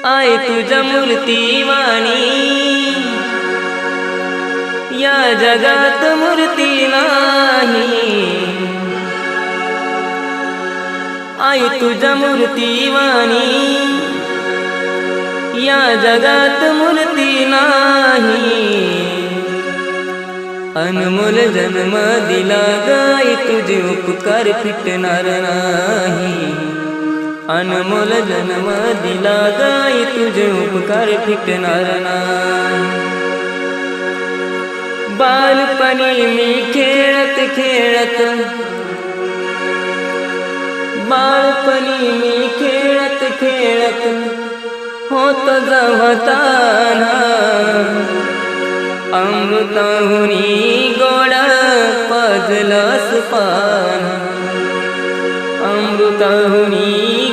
आहे तुझ्या मूर्तीवाणी, या जगात मूर्ती नाही। आहे तुझ्या मूर्तीवाणी, या जगात मूर्ती नाही। अनमोल जन्म दिला गाई, तुझे उपकार फिटणार नाही। अनमोल जन्म दिला गाई, तुझे उपकार फिटणार नाही। बालपणी मी खेळत खेळत, बालपणी मी खेळत खेळत होत जवताना। अमृताहुनी गोड पाजलंस पान, अमृताहुनी